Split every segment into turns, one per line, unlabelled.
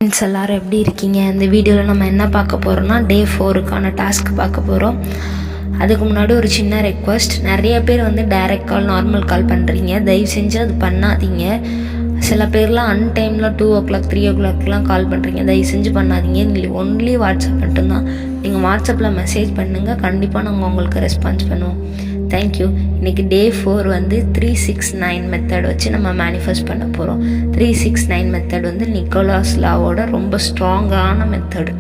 Friends எல்லோரும் எப்படி இருக்கீங்க? இந்த வீடியோவில் நம்ம என்ன பார்க்க போகிறோம்னா டே 4க்கான டாஸ்க் பார்க்க போகிறோம். அதுக்கு முன்னாடி ஒரு சின்ன ரெக்வஸ்ட். நிறைய பேர் டைரக்ட் கால், நார்மல் கால் பண்ணுறீங்க. தயவு செஞ்சு அது பண்ணாதீங்க. சில பேர்லாம் அன்டைமில் 2 o'clock 3 o'clockலாம் கால் பண்ணுறீங்க. தயவு செஞ்சு பண்ணாதீங்க. நீங்கள் ஒன்லி வாட்ஸ்அப் மட்டும்தான். நீங்கள் வாட்ஸ்அப்பில் மெசேஜ் பண்ணுங்கள். கண்டிப்பாக நாங்கள் உங்களுக்கு ரெஸ்பான்ஸ் பண்ணுவோம். தேங்க்யூ. இன்றைக்கி டே 4 369 மெத்தட் வச்சு நம்ம மேனிஃபெஸ்ட் பண்ண போகிறோம். 369 மெத்தட் நிக்கோலாஸ் லாவோட ரொம்ப ஸ்ட்ராங்கான மெத்தடு.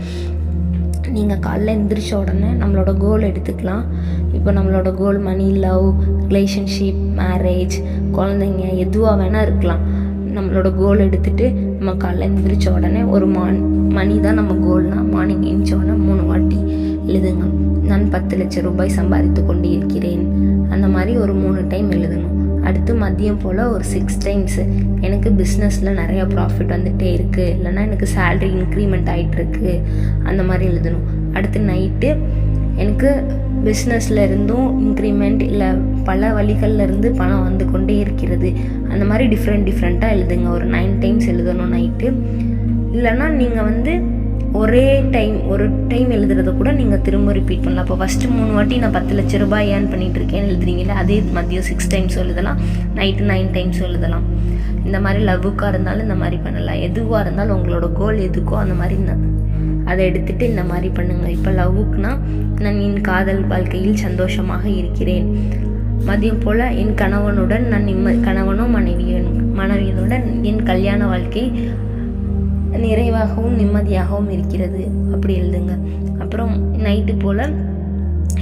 நீங்கள் காலைல எந்திரிச்ச உடனே நம்மளோட கோல் எடுத்துக்கலாம். இப்போ நம்மளோட கோல் மணி, லவ், ரிலேஷன்ஷிப், மேரேஜ், குழந்தைங்க, எதுவாக வேணால் இருக்கலாம். நம்மளோட கோல் எடுத்துகிட்டு நம்ம காலைல எந்திரிச்ச உடனே ஒரு மணி தான் நம்ம கோல்னால் மார்னிங் எழுந்திரிச்ச உடனே 3 வாட்டி எழுதுங்க. நான் 10 லட்சம் ரூபாய் சம்பாதித்து கொண்டு இருக்கிறேன். அந்த மாதிரி ஒரு 3 டைம் எழுதணும். அடுத்து மதியம் போல் ஒரு 6 டைம்ஸு எனக்கு பிஸ்னஸில் நிறையா ப்ராஃபிட் வந்துகிட்டே இருக்குது, இல்லைனா எனக்கு சேல்ரி இன்க்ரிமெண்ட் ஆகிட்டுருக்கு, அந்த மாதிரி எழுதணும். அடுத்து நைட்டு எனக்கு பிஸ்னஸில் இருந்தும் இன்க்ரிமெண்ட் இல்லை பல வழிகள்லேருந்து பணம் வந்து கொண்டே இருக்கிறது. அந்த மாதிரி டிஃப்ரெண்ட்டாக எழுதுங்க. ஒரு 9 டைம்ஸ் எழுதணும் நைட்டு. இல்லைனா நீங்கள் ஒரு டைம் எழுதுறத கூட நீங்கள் திரும்ப ரிப்பீட் பண்ணலாம். அப்போ ஃபஸ்ட்டு 3 வாட்டி நான் 10 லட்ச ரூபாய் ஏர்ன் பண்ணிகிட்ருக்கேன்னு எழுதுறீங்களே, அதே மதியம் 6 டைம்ஸ் எழுதலாம், நைட்டு 9 டைம்ஸ் எழுதலாம். இந்த மாதிரி லவ்வுக்காக இருந்தாலும் இந்த மாதிரி பண்ணலாம். எதுவாக இருந்தாலும் உங்களோட கோல் எதுக்கோ அந்த மாதிரி அதை எடுத்துகிட்டு இந்த மாதிரி பண்ணுங்கள். இப்போ லவ்வுக்குனா நான் என் காதல் வாழ்க்கையில் சந்தோஷமாக இருக்கிறேன். மதியம் போல் என் கணவனுடன் நான் கணவனோ மனைவியனுடன் என் கல்யாண வாழ்க்கை நிறைவாகவும் நிம்மதியாகவும் இருக்கிறது, அப்படி எழுதுங்க. அப்புறம் நைட்டு போல்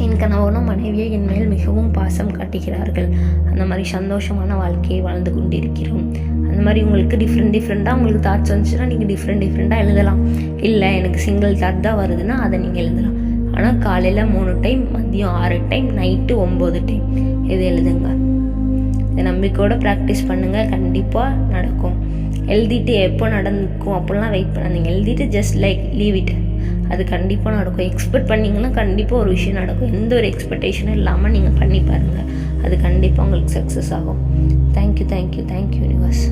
என் கணவனும் மனைவியை என் மேல் மிகவும் பாசம் காட்டுகிறார்கள். அந்த மாதிரி சந்தோஷமான வாழ்க்கையை வாழ்ந்து கொண்டிருக்கிறோம். அந்த மாதிரி உங்களுக்கு டிஃப்ரெண்ட்டாக உங்களுக்கு தாட்ஸ் வந்துச்சுன்னா நீங்கள் டிஃப்ரெண்ட்டாக எழுதலாம். இல்லை எனக்கு சிங்கிள் தாட் தான் வருதுன்னா அதை நீங்கள் எழுதலாம். ஆனால் காலையில் 3 டைம், மதியம் 6 டைம், நைட்டு 9 டைம் இது எழுதுங்க. இதை நம்பிக்கையோடு ப்ராக்டிஸ் பண்ணுங்கள். கண்டிப்பாக நடக்கும். எழுதிட்டு எப்போ நடக்கும் அப்படிலாம் வெயிட் பண்ணாதீங்க. எழுதிட்டு ஜஸ்ட் லீவ் இட். அது கண்டிப்பாக நடக்கும். எக்ஸ்பெக்ட் பண்ணிங்கன்னா கண்டிப்பாக ஒரு விஷயம் நடக்கும். எந்த ஒரு எக்ஸ்பெக்டேஷனும் இல்லாமல் நீங்கள் பண்ணி பாருங்கள். அது கண்டிப்பாக உங்களுக்கு சக்ஸஸ் ஆகும். Thank you universe.